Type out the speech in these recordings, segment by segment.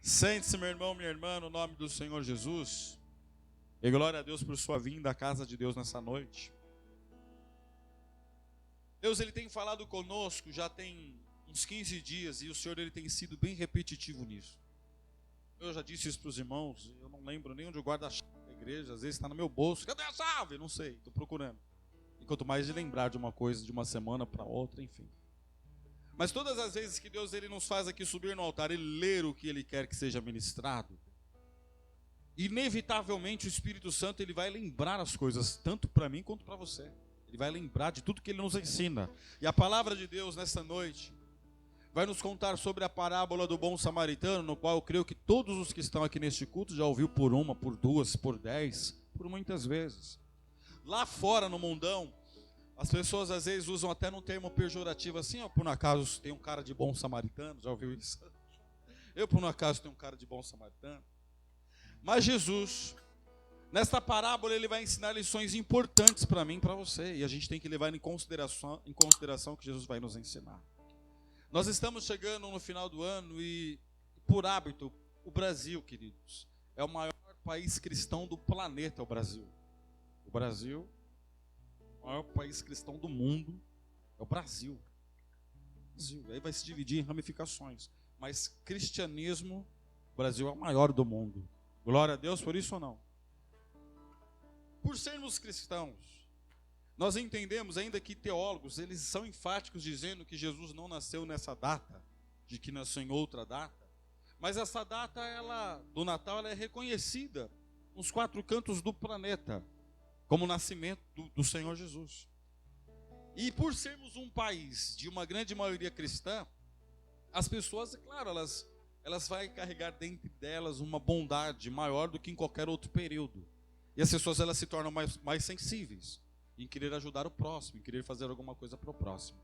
Sente-se, meu irmão, minha irmã, no nome do Senhor Jesus. E glória a Deus por sua vinda à casa de Deus nessa noite. Deus, Ele tem falado conosco já tem uns 15 dias e o Senhor, Ele tem sido bem repetitivo nisso. Eu já disse isso para os irmãos, eu não lembro nem onde eu guardo a chave da igreja, às vezes está no meu bolso. Cadê a chave? Não sei, estou procurando. E quanto mais de lembrar de uma coisa, de uma semana para outra, enfim. Mas todas as vezes que Deus Ele nos faz aqui subir no altar e ler o que Ele quer que seja ministrado, inevitavelmente o Espírito Santo ele vai lembrar as coisas, tanto para mim quanto para você. Ele vai lembrar de tudo que Ele nos ensina. E a palavra de Deus nesta noite vai nos contar sobre a parábola do bom samaritano, no qual eu creio que todos os que estão aqui neste culto já ouviu por uma, por duas, por 10, por muitas vezes. Lá fora no mundão, as pessoas às vezes usam até num termo pejorativo assim, ó, por um acaso tem um cara de bom samaritano, já ouviu isso? Eu por um acaso tenho um cara de bom samaritano. Mas Jesus, nesta parábola, ele vai ensinar lições importantes para mim e para você, e a gente tem que levar em consideração o que Jesus vai nos ensinar. Nós estamos chegando no final do ano e, por hábito, o Brasil, queridos, é o maior país cristão do planeta, o Brasil. O Brasil, o maior país cristão do mundo, é o Brasil. Aí vai se dividir em ramificações, mas cristianismo, o Brasil é o maior do mundo. Glória a Deus por isso ou não? Por sermos cristãos, nós entendemos ainda que teólogos, eles são enfáticos dizendo que Jesus não nasceu nessa data, de que nasceu em outra data. Mas essa data do Natal ela é reconhecida nos 4 cantos do planeta, como o nascimento do Senhor Jesus. E por sermos um país de uma grande maioria cristã, as pessoas, é claro, elas vão carregar dentro delas uma bondade maior do que em qualquer outro período. E as pessoas elas se tornam mais sensíveis em querer ajudar o próximo, em querer fazer alguma coisa para o próximo.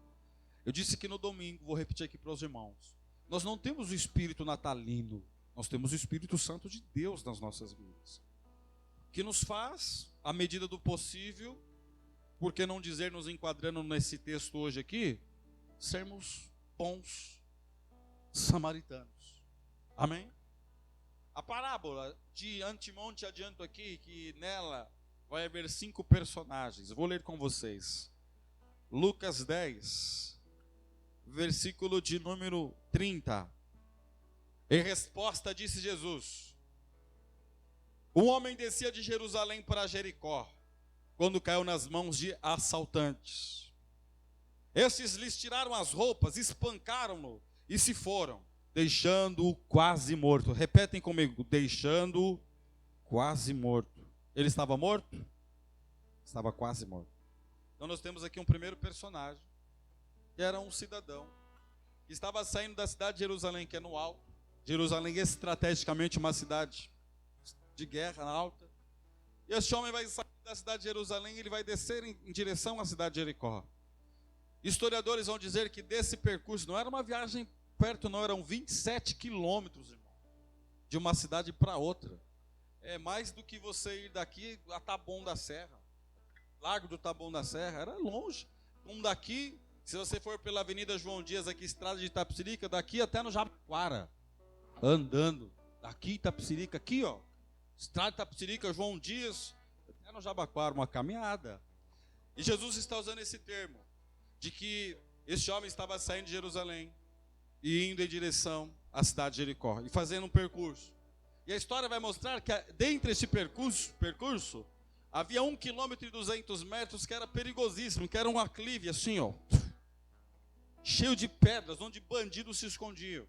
Eu disse que no domingo, vou repetir aqui para os irmãos, nós não temos o espírito natalino, nós temos o Espírito Santo de Deus nas nossas vidas, que nos faz, à medida do possível, por que não dizer, nos enquadrando nesse texto hoje aqui, sermos bons samaritanos. Amém? A parábola, de antemão te adianto aqui, que nela vai haver 5 personagens. Eu vou ler com vocês. Lucas 10, versículo de número 30. Em resposta disse Jesus: um homem descia de Jerusalém para Jericó, quando caiu nas mãos de assaltantes. Estes lhes tiraram as roupas, espancaram-no e se foram, deixando-o quase morto. Repetem comigo: deixando-o quase morto. Ele estava morto? Estava quase morto. Então nós temos aqui um primeiro personagem, que era um cidadão, que estava saindo da cidade de Jerusalém, que é no alto. Jerusalém é estrategicamente uma cidade de guerra alta. E este homem vai sair da cidade de Jerusalém e ele vai descer em direção à cidade de Jericó. Historiadores vão dizer que desse percurso, não era uma viagem perto não, eram 27 quilômetros, irmão, de uma cidade para outra. É mais do que você ir daqui a Taboão da Serra, Largo do Taboão da Serra, era longe. Como daqui, se você for pela Avenida João Dias, aqui, estrada de Itapecerica, daqui até no Jabaquara, andando, daqui Itapecerica, aqui ó, estrada de Itapecerica, João Dias, até no Jabaquara, uma caminhada. E Jesus está usando esse termo, de que esse homem estava saindo de Jerusalém, e indo em direção à cidade de Jericó, e fazendo um percurso. E a história vai mostrar que dentro desse percurso havia 1,2 km que era perigosíssimo, que era um aclive assim, ó, cheio de pedras, onde bandidos se escondiam.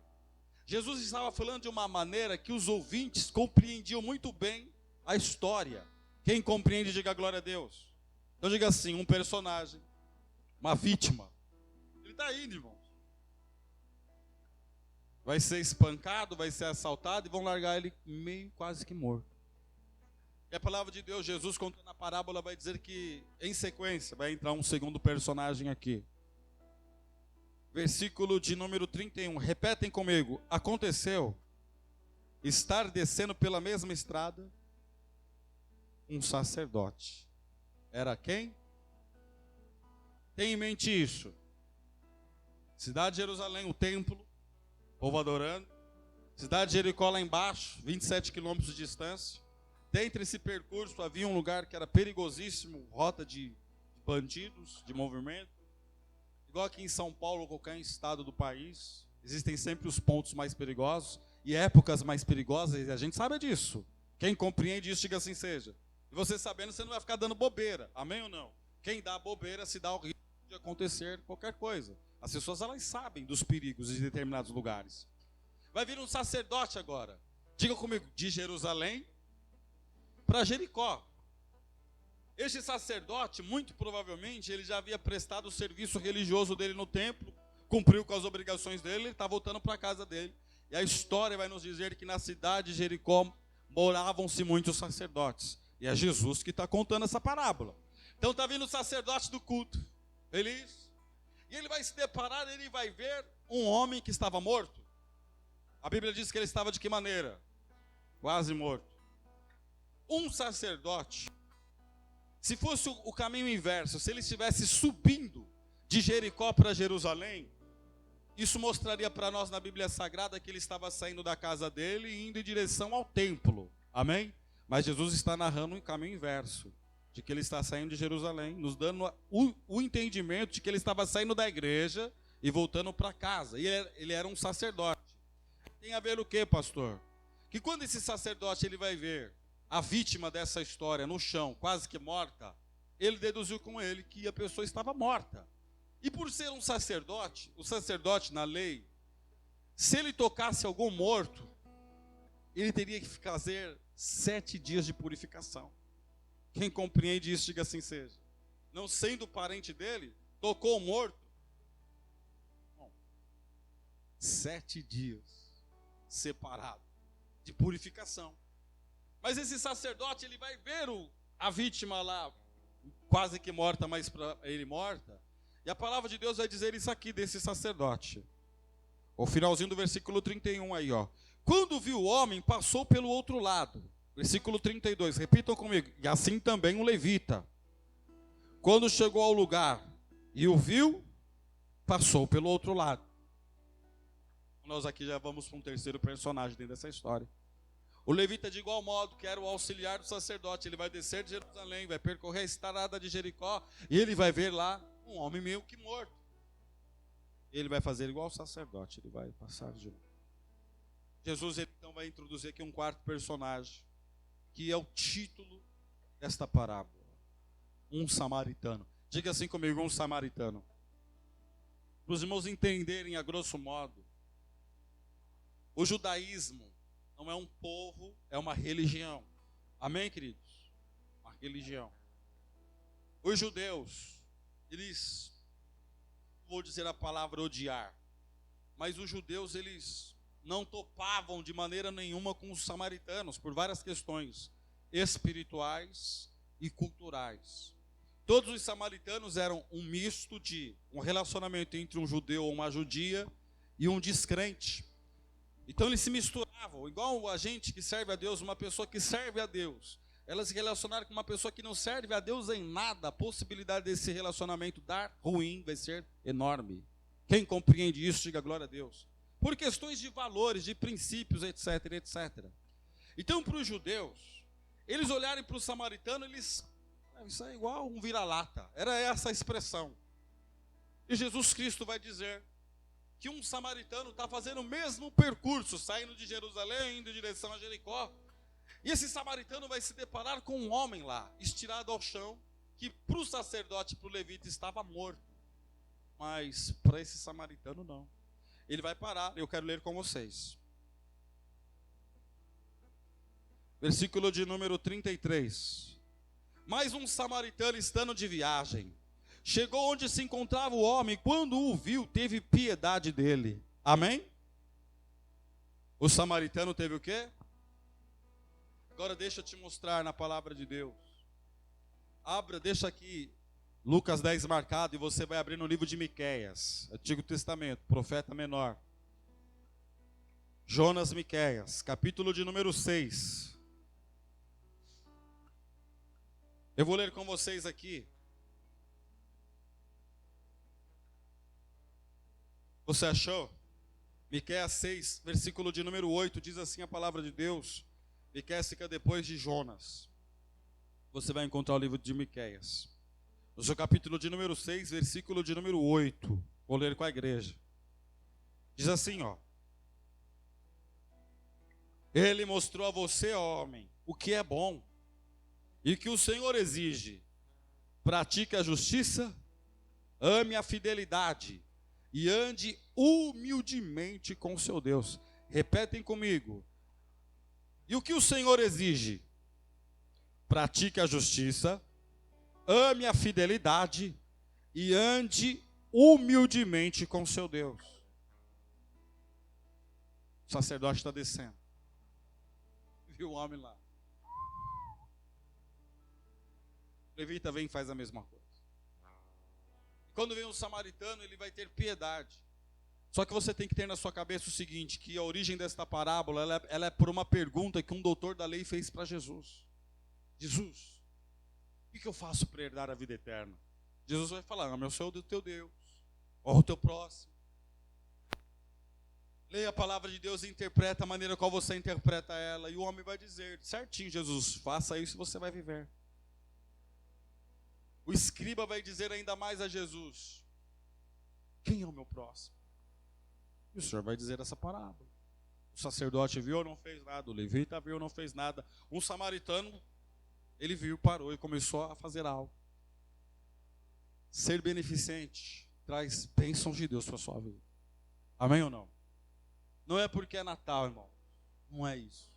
Jesus estava falando de uma maneira que os ouvintes compreendiam muito bem a história. Quem compreende, diga glória a Deus. Então diga assim, um personagem, uma vítima, ele está indo, irmão. Vai ser espancado, vai ser assaltado e vão largar ele meio quase que morto. E a palavra de Deus, Jesus contando a parábola, vai dizer que em sequência vai entrar um segundo personagem aqui. Versículo de número 31, repetem comigo. Aconteceu estar descendo pela mesma estrada um sacerdote. Era quem? Tem em mente isso. Cidade de Jerusalém, o templo, povo adorando, Cidade de Jericó lá embaixo, 27 quilômetros de distância. Dentro desse percurso havia um lugar que era perigosíssimo, rota de bandidos, de movimento. Igual aqui em São Paulo ou qualquer estado do país, existem sempre os pontos mais perigosos e épocas mais perigosas, e a gente sabe disso. Quem compreende isso, diga assim seja. E você sabendo, você não vai ficar dando bobeira, amém ou não? Quem dá bobeira se dá o risco de acontecer qualquer coisa. As pessoas, elas sabem dos perigos de determinados lugares. Vai vir um sacerdote agora, diga comigo, de Jerusalém para Jericó. Este sacerdote, muito provavelmente, ele já havia prestado o serviço religioso dele no templo, cumpriu com as obrigações dele, ele está voltando para a casa dele. E a história vai nos dizer que na cidade de Jericó moravam-se muitos sacerdotes. E é Jesus que está contando essa parábola. Então está vindo o sacerdote do culto, feliz. E ele vai se deparar, ele vai ver um homem que estava morto. A Bíblia diz que ele estava de que maneira? Quase morto. Um sacerdote, se fosse o caminho inverso, se ele estivesse subindo de Jericó para Jerusalém, isso mostraria para nós na Bíblia Sagrada que ele estava saindo da casa dele e indo em direção ao templo. Amém? Mas Jesus está narrando um caminho inverso, de que ele está saindo de Jerusalém, nos dando o entendimento de que ele estava saindo da igreja e voltando para casa. E ele era um sacerdote. Tem a ver o quê, pastor? Que quando esse sacerdote ele vai ver a vítima dessa história no chão, quase que morta, ele deduziu com ele que a pessoa estava morta. E por ser um sacerdote, o sacerdote na lei, se ele tocasse algum morto, ele teria que fazer 7 dias de purificação. Quem compreende isso, diga assim seja. Não sendo parente dele, tocou o morto. Bom, 7 dias separado de purificação. Mas esse sacerdote, ele vai ver a vítima lá, quase que morta, mas para ele morta. E a palavra de Deus vai dizer isso aqui desse sacerdote. O finalzinho do versículo 31 aí, ó. Quando viu o homem, passou pelo outro lado. Versículo 32, repitam comigo. E assim também o levita. Quando chegou ao lugar e o viu, passou pelo outro lado. Nós aqui já vamos para um terceiro personagem dentro dessa história. O levita, de igual modo, que era o auxiliar do sacerdote, ele vai descer de Jerusalém, vai percorrer a estrada de Jericó, e ele vai ver lá um homem meio que morto. Ele vai fazer igual o sacerdote, ele vai passar de novo. Jesus então vai introduzir aqui um quarto personagem, que é o título desta parábola. Um samaritano. Diga assim comigo, um samaritano. Para os irmãos entenderem a grosso modo, o judaísmo não é um povo, é uma religião. Amém, queridos? Uma religião. Os judeus, eles, vou dizer a palavra odiar, mas os judeus, eles não topavam de maneira nenhuma com os samaritanos, por várias questões espirituais e culturais. Todos os samaritanos eram um misto de um relacionamento entre um judeu ou uma judia e um descrente. Então eles se misturavam, igual a gente que serve a Deus, uma pessoa que serve a Deus. Elas se relacionaram com uma pessoa que não serve a Deus em nada. A possibilidade desse relacionamento dar ruim vai ser enorme. Quem compreende isso, diga glória a Deus. Por questões de valores, de princípios, etc, etc. Então, para os judeus, eles olharem para o samaritano, isso é igual um vira-lata. Era essa a expressão. E Jesus Cristo vai dizer que um samaritano está fazendo o mesmo percurso, saindo de Jerusalém, indo em direção a Jericó. E esse samaritano vai se deparar com um homem lá, estirado ao chão, que para o sacerdote e para o levita estava morto. Mas para esse samaritano não. Ele vai parar, eu quero ler com vocês. Versículo de número 33. Mais um samaritano estando de viagem, chegou onde se encontrava o homem, quando o viu, teve piedade dele. Amém? O samaritano teve o quê? Agora deixa eu te mostrar na palavra de Deus. Deixa aqui Lucas 10 marcado e você vai abrir no livro de Miqueias, Antigo Testamento, profeta menor. Jonas, Miqueias, capítulo de número 6. Eu vou ler com vocês aqui. Você achou? Miqueias 6, versículo de número 8, diz assim a palavra de Deus. Miqueias fica depois de Jonas. Você vai encontrar o livro de Miqueias. No seu capítulo de número 6, versículo de número 8. Vou ler com a igreja. Diz assim, ó. Ele mostrou a você, ó homem, o que é bom e que o Senhor exige. Pratique a justiça, ame a fidelidade e ande humildemente com o seu Deus. Repetem comigo. E o que o Senhor exige? Pratique a justiça, ame a fidelidade e ande humildemente com o seu Deus. O sacerdote está descendo. Viu o homem lá. O levita vem e faz a mesma coisa. E quando vem um samaritano, ele vai ter piedade. Só que você tem que ter na sua cabeça o seguinte, que a origem desta parábola, ela é por uma pergunta que um doutor da lei fez para Jesus. Jesus, o que eu faço para herdar a vida eterna? Jesus vai falar, ame o Senhor do teu Deus, honra o teu próximo. Leia a palavra de Deus e interpreta a maneira qual você interpreta ela. E o homem vai dizer, certinho, Jesus, faça isso e você vai viver. O escriba vai dizer ainda mais a Jesus, quem é o meu próximo? E o Senhor vai dizer essa parábola. O sacerdote viu, não fez nada. O levita viu, não fez nada. Um samaritano, ele viu, parou e começou a fazer algo. Ser beneficente traz bênçãos de Deus para a sua vida. Amém ou não? Não é porque é Natal, irmão. Não é isso.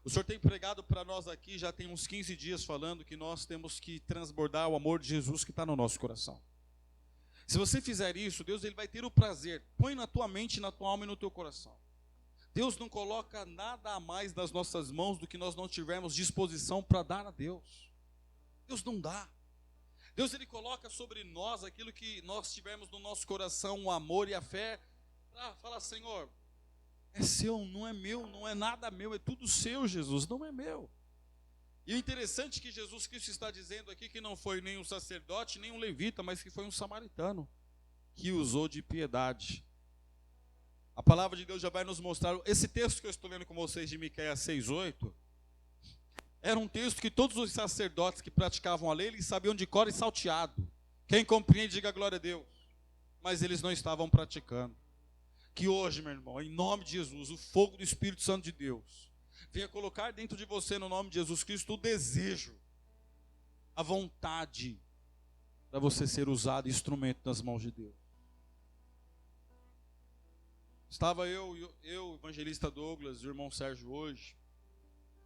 O Senhor tem pregado para nós aqui, já tem uns 15 dias falando que nós temos que transbordar o amor de Jesus que está no nosso coração. Se você fizer isso, Deus ele vai ter o prazer. Põe na tua mente, na tua alma e no teu coração. Deus não coloca nada a mais nas nossas mãos do que nós não tivermos disposição para dar a Deus. Deus não dá. Deus ele coloca sobre nós aquilo que nós tivermos no nosso coração, o amor e a fé, para falar, Senhor, é seu, não é meu, não é nada meu, é tudo seu, Jesus, não é meu. E o interessante é que Jesus Cristo está dizendo aqui que não foi nem um sacerdote, nem um levita, mas que foi um samaritano que usou de piedade. A palavra de Deus já vai nos mostrar, esse texto que eu estou lendo com vocês de Miqueias 6:8, era um texto que todos os sacerdotes que praticavam a lei, eles sabiam de cor e salteado. Quem compreende, diga glória a Deus. Mas eles não estavam praticando. Que hoje, meu irmão, em nome de Jesus, o fogo do Espírito Santo de Deus venha colocar dentro de você, no nome de Jesus Cristo, o desejo, a vontade para você ser usado, instrumento nas mãos de Deus. Estava eu, o evangelista Douglas e o irmão Sérgio hoje,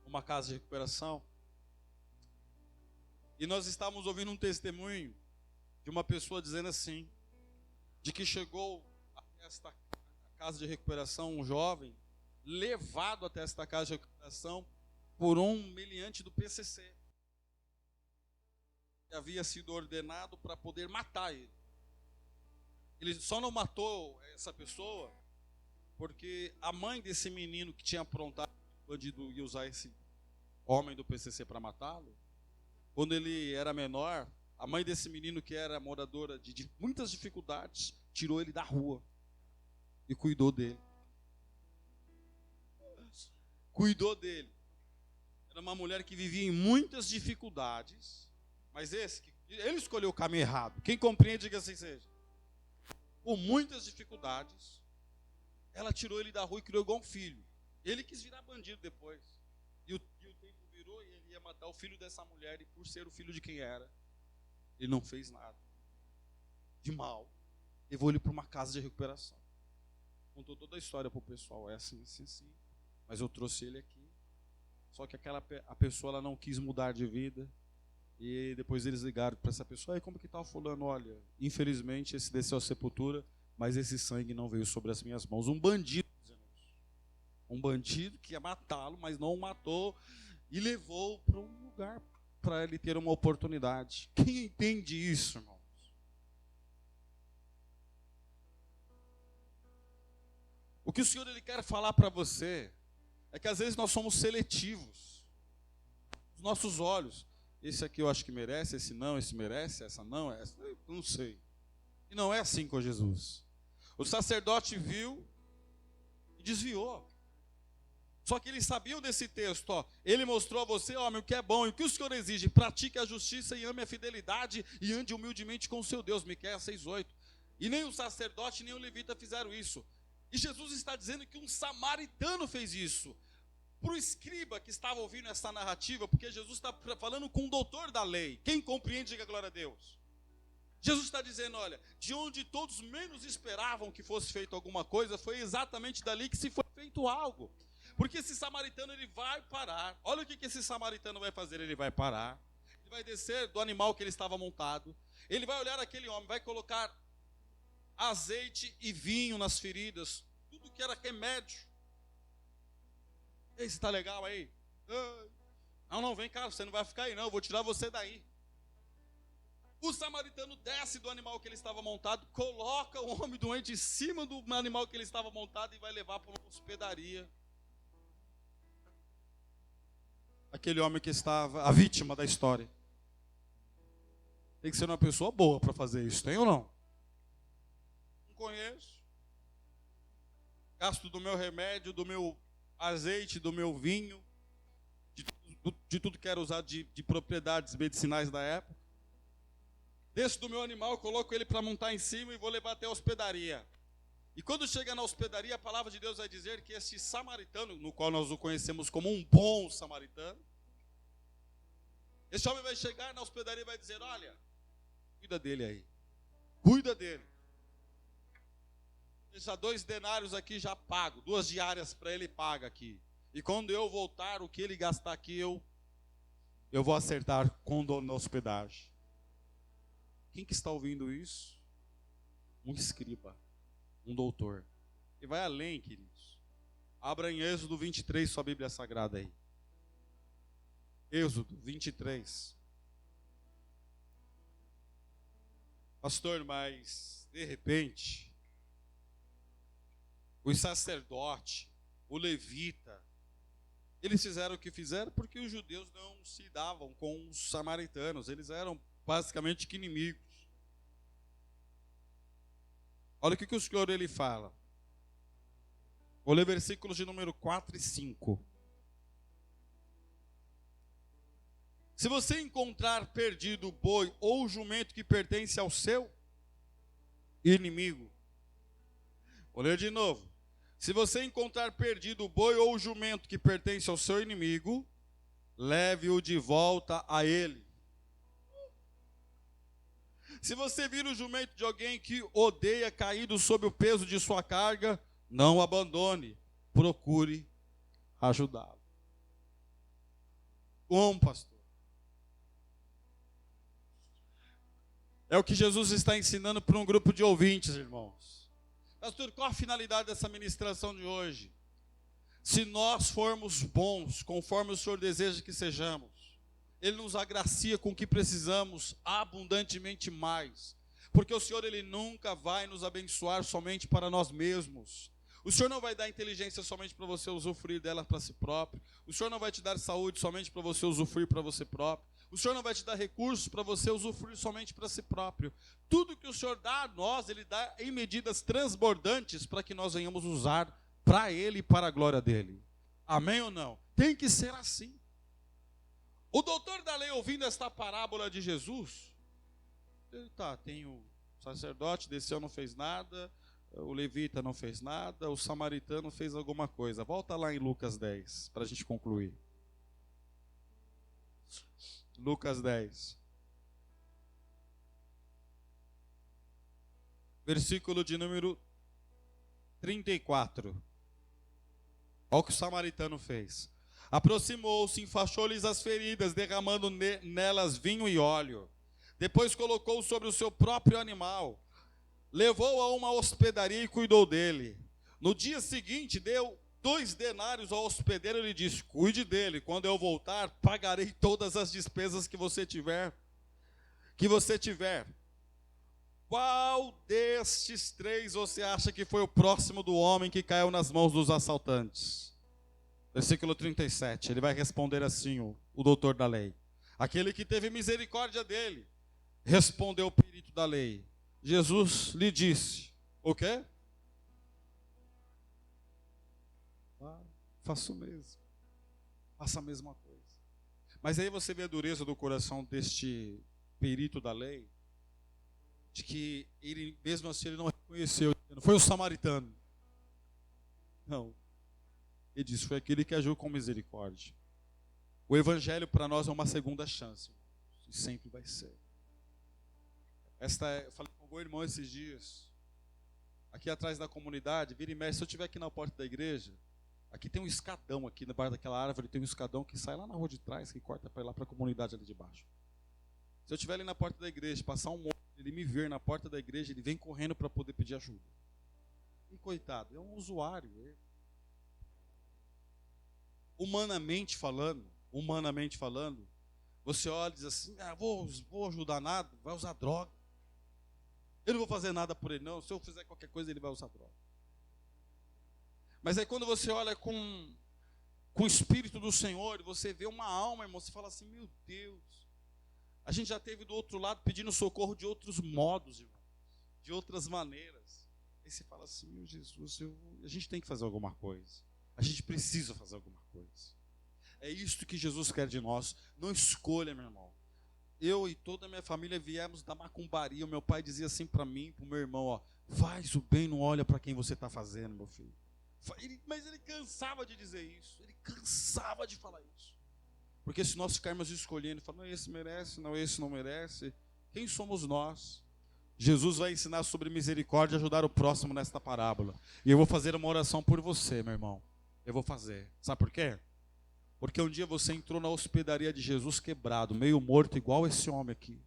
numa casa de recuperação, e nós estávamos ouvindo um testemunho de uma pessoa dizendo assim, de que chegou a esta casa de recuperação, um jovem, levado até esta casa de recuperação por um meliante do PCC, que havia sido ordenado para poder matar ele. Ele só não matou essa pessoa porque a mãe desse menino que tinha aprontado, o bandido ia usar esse homem do PCC para matá-lo. Quando ele era menor, a mãe desse menino, que era moradora de muitas dificuldades, tirou ele da rua e cuidou dele. Cuidou dele. Era uma mulher que vivia em muitas dificuldades, mas ele escolheu o caminho errado. Quem compreende, diga assim seja. Com muitas dificuldades, ela tirou ele da rua e criou igual um filho. Ele quis virar bandido depois. E o tempo virou e ele ia matar o filho dessa mulher, e por ser o filho de quem era, ele não fez nada de mal. Levou ele para uma casa de recuperação. Contou toda a história para o pessoal. É assim, assim, assim. Mas eu trouxe ele aqui. Só que a pessoa ela não quis mudar de vida. E depois eles ligaram para essa pessoa. Aí como que está o fulano? Olha, infelizmente esse desceu à sepultura, mas esse sangue não veio sobre as minhas mãos. Um bandido. Um bandido que ia matá-lo, mas não o matou. E levou para um lugar para ele ter uma oportunidade. Quem entende isso, irmãos? O que o Senhor ele quer falar para você é que às vezes nós somos seletivos. Os nossos olhos, esse aqui eu acho que merece, esse não, esse merece, essa não, essa eu não sei. E não é assim com Jesus. O sacerdote viu, desviou. Só que eles sabiam desse texto, ó. Ele mostrou a você, homem, o que é bom e o que o Senhor exige. Pratique a justiça e ame a fidelidade e ande humildemente com o seu Deus. Miqueias 6:8. E nem o sacerdote nem o levita fizeram isso. E Jesus está dizendo que um samaritano fez isso. Para o escriba que estava ouvindo essa narrativa, porque Jesus está falando com um doutor da lei. Quem compreende, diga glória a Deus. Jesus está dizendo, olha, de onde todos menos esperavam que fosse feito alguma coisa, foi exatamente dali que se foi feito algo. Porque esse samaritano, ele vai parar. Olha o que esse samaritano vai fazer. Ele vai parar. Ele vai descer do animal que ele estava montado. Ele vai olhar aquele homem, vai colocar azeite e vinho nas feridas. Tudo que era remédio. Ei, você está legal aí? Não, vem cá, você não vai ficar aí não. Eu vou tirar você daí. O samaritano desce do animal que ele estava montado, coloca o homem doente em cima do animal que ele estava montado e vai levar para uma hospedaria. Aquele homem que estava, a vítima da história. Tem que ser uma pessoa boa para fazer isso, tem ou não? Não conheço. Gasto do meu remédio, do meu azeite, do meu vinho, de tudo que era usado de propriedades medicinais da época. Desço do meu animal, coloco ele para montar em cima e vou levar até a hospedaria. E quando chega na hospedaria, a palavra de Deus vai dizer que esse samaritano, no qual nós o conhecemos como um bom samaritano, esse homem vai chegar na hospedaria e vai dizer, olha, cuida dele aí, cuida dele. Deixa 2 denários aqui já pago, 2 diárias para ele paga aqui. E quando eu voltar, o que ele gastar aqui, eu vou acertar com o dono da hospedagem. Quem que está ouvindo isso? Um escriba, um doutor. E vai além, queridos. Abra em Êxodo 23, sua Bíblia Sagrada aí. Êxodo 23. Pastor, mas de repente, os sacerdotes, o levita, eles fizeram o que fizeram porque os judeus não se davam com os samaritanos. Eles eram basicamente inimigos. Olha o que o Senhor ele fala. Vou ler versículos de número 4 e 5. Se você encontrar perdido o boi ou o jumento que pertence ao seu inimigo. Vou ler de novo. Se você encontrar perdido o boi ou o jumento que pertence ao seu inimigo, leve-o de volta a ele. Se você vir o jumento de alguém que odeia caído sob o peso de sua carga, não o abandone, procure ajudá-lo. Como, pastor? É o que Jesus está ensinando para um grupo de ouvintes, irmãos. Pastor, qual a finalidade dessa ministração de hoje? Se nós formos bons, conforme o Senhor deseja que sejamos, Ele nos agracia com o que precisamos abundantemente mais. Porque o Senhor, Ele nunca vai nos abençoar somente para nós mesmos. O Senhor não vai dar inteligência somente para você usufruir dela para si próprio. O Senhor não vai te dar saúde somente para você usufruir para você próprio. O Senhor não vai te dar recursos para você usufruir somente para si próprio. Tudo que o Senhor dá a nós, Ele dá em medidas transbordantes para que nós venhamos usar para Ele e para a glória dEle. Amém ou não? Tem que ser assim. O doutor da lei, ouvindo esta parábola de Jesus, ele tem o sacerdote, desceu, não fez nada, o levita não fez nada, o samaritano fez alguma coisa. Volta lá em Lucas 10, para a gente concluir. Lucas 10. Versículo de número 34. Olha o que o samaritano fez. Aproximou-se, enfaixou-lhes as feridas, derramando nelas vinho e óleo. Depois colocou sobre o seu próprio animal. Levou-o a uma hospedaria e cuidou dele. No dia seguinte, deu 2 denários ao hospedeiro e lhe disse, cuide dele, quando eu voltar, pagarei todas as despesas que você tiver. Qual destes 3 você acha que foi o próximo do homem que caiu nas mãos dos assaltantes? Versículo 37, ele vai responder assim, o doutor da lei. Aquele que teve misericórdia dele, respondeu o perito da lei. Jesus lhe disse, o quê? Faço o mesmo. Faça a mesma coisa. Mas aí você vê a dureza do coração deste perito da lei, de que ele, mesmo assim, ele não reconheceu, não foi o samaritano. Não. Ele disse, foi aquele que agiu com misericórdia. O evangelho para nós é uma segunda chance, e sempre vai ser. Eu falei com o meu irmão esses dias, aqui atrás da comunidade, vira e mexe, se eu estiver aqui na porta da igreja, aqui tem um escadão, aqui na base daquela árvore tem um escadão que sai lá na rua de trás, que corta para ir lá para a comunidade ali de baixo. Se eu estiver ali na porta da igreja, passar um monte, ele me ver na porta da igreja, ele vem correndo para poder pedir ajuda. E coitado, é um usuário. Humanamente falando, você olha e diz assim, vou ajudar nada, vai usar droga. Eu não vou fazer nada por ele não, se eu fizer qualquer coisa ele vai usar droga. Mas aí quando você olha com o Espírito do Senhor, você vê uma alma, irmão, você fala assim, meu Deus, a gente já esteve do outro lado pedindo socorro de outros modos, irmão, de outras maneiras. Aí você fala assim, meu Jesus, a gente tem que fazer alguma coisa. A gente precisa fazer alguma coisa. É isto que Jesus quer de nós. Não escolha, meu irmão. Eu e toda a minha família viemos da macumbaria. O meu pai dizia assim para mim, para o meu irmão, faz o bem, não olha para quem você está fazendo, meu filho. Mas ele cansava de dizer isso. Ele cansava de falar isso. Porque se nós ficarmos escolhendo, falando, não, esse merece, não, esse não merece, quem somos nós? Jesus vai ensinar sobre misericórdia e ajudar o próximo nesta parábola. E eu vou fazer uma oração por você, meu irmão. Eu vou fazer. Sabe por quê? Porque um dia você entrou na hospedaria de Jesus quebrado, meio morto, igual esse homem aqui.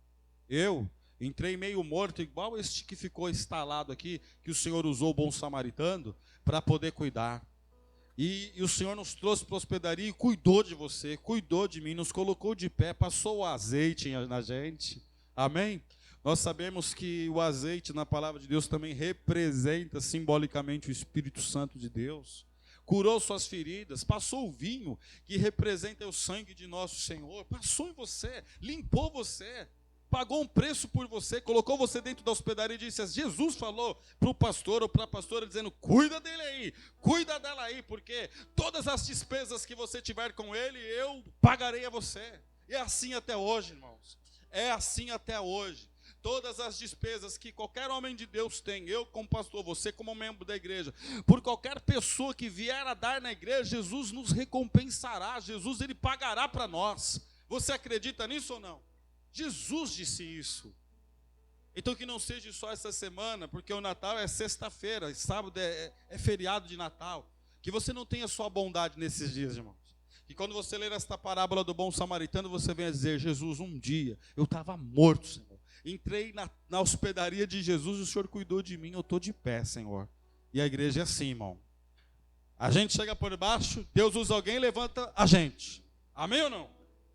Eu entrei meio morto, igual este que ficou instalado aqui, que o Senhor usou o bom samaritano para poder cuidar. E o Senhor nos trouxe para a hospedaria e cuidou de você, cuidou de mim, nos colocou de pé, passou o azeite na gente. Amém? Nós sabemos que o azeite na palavra de Deus também representa simbolicamente o Espírito Santo de Deus. Curou suas feridas, passou o vinho, que representa o sangue de nosso Senhor, passou em você, limpou você, pagou um preço por você, colocou você dentro da hospedaria e disse, Jesus falou para o pastor ou para a pastora, dizendo, cuida dele aí, cuida dela aí, porque todas as despesas que você tiver com ele, eu pagarei a você. E é assim até hoje, irmãos, é assim até hoje. Todas as despesas que qualquer homem de Deus tem, eu como pastor, você como membro da igreja, por qualquer pessoa que vier a dar na igreja, Jesus nos recompensará, Jesus ele pagará para nós. Você acredita nisso ou não? Jesus disse isso. Então que não seja só essa semana, porque o Natal é sexta-feira, sábado é feriado de Natal. Que você não tenha só bondade nesses dias, irmãos. Que quando você ler esta parábola do bom samaritano, você venha dizer, Jesus, um dia eu estava morto, Senhor. Entrei na hospedaria de Jesus, o Senhor cuidou de mim, eu estou de pé, Senhor. E a igreja é assim, irmão. A gente chega por baixo, Deus usa alguém e levanta a gente. Amém ou não?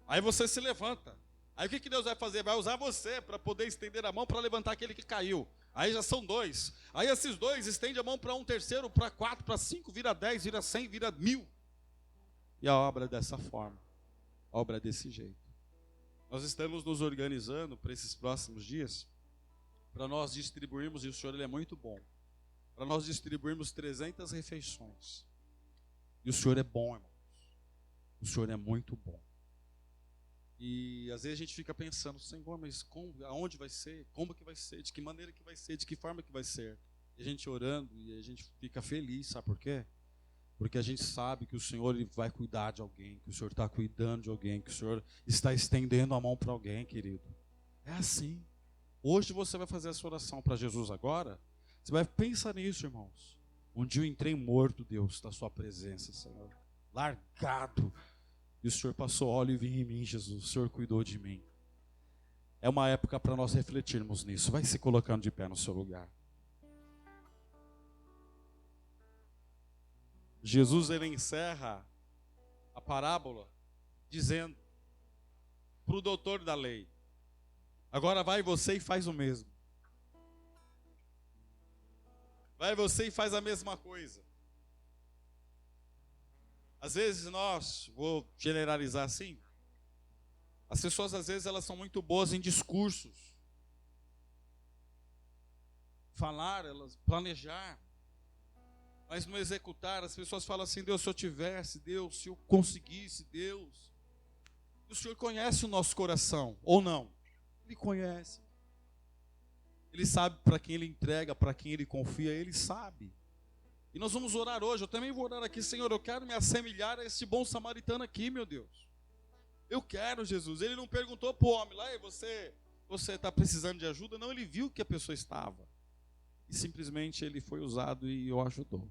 Aí você se levanta. Aí o que Deus vai fazer? Vai usar você para poder estender a mão para levantar aquele que caiu. Aí já são dois. Aí esses dois estendem a mão para um terceiro, para 4, para 5, vira 10, vira 100, vira 1000. E a obra é dessa forma. A obra é desse jeito. Nós estamos nos organizando para esses próximos dias, para nós distribuirmos, e o Senhor ele é muito bom, para nós distribuirmos 300 refeições. E o Senhor é bom, irmãos. O Senhor é muito bom. E às vezes a gente fica pensando, Senhor, mas aonde vai ser? Como que vai ser? De que maneira que vai ser? De que forma que vai ser? E a gente orando e a gente fica feliz, sabe por quê? Porque a gente sabe que o Senhor ele vai cuidar de alguém, que o Senhor está cuidando de alguém, que o Senhor está estendendo a mão para alguém, querido. É assim. Hoje você vai fazer essa oração para Jesus agora. Você vai pensar nisso, irmãos. Um dia eu entrei morto, Deus, da sua presença, Senhor. Largado. E o Senhor passou óleo e vinho em mim, Jesus. O Senhor cuidou de mim. É uma época para nós refletirmos nisso. Vai se colocando de pé no seu lugar. Jesus ele encerra a parábola dizendo para o doutor da lei, agora vai você e faz o mesmo. Vai você e faz a mesma coisa. Às vezes vou generalizar assim, as pessoas às vezes elas são muito boas em discursos, falar, elas planejar. Mas no executar, as pessoas falam assim: Deus, se eu tivesse, Deus, se eu conseguisse, Deus. O Senhor conhece o nosso coração, ou não? Ele conhece. Ele sabe para quem Ele entrega, para quem Ele confia, Ele sabe. E nós vamos orar hoje, eu também vou orar aqui: Senhor, eu quero me assemelhar a esse bom samaritano aqui, meu Deus. Eu quero, Jesus. Ele não perguntou para o homem lá: você está precisando de ajuda? Não, ele viu que a pessoa estava. E simplesmente ele foi usado e o ajudou.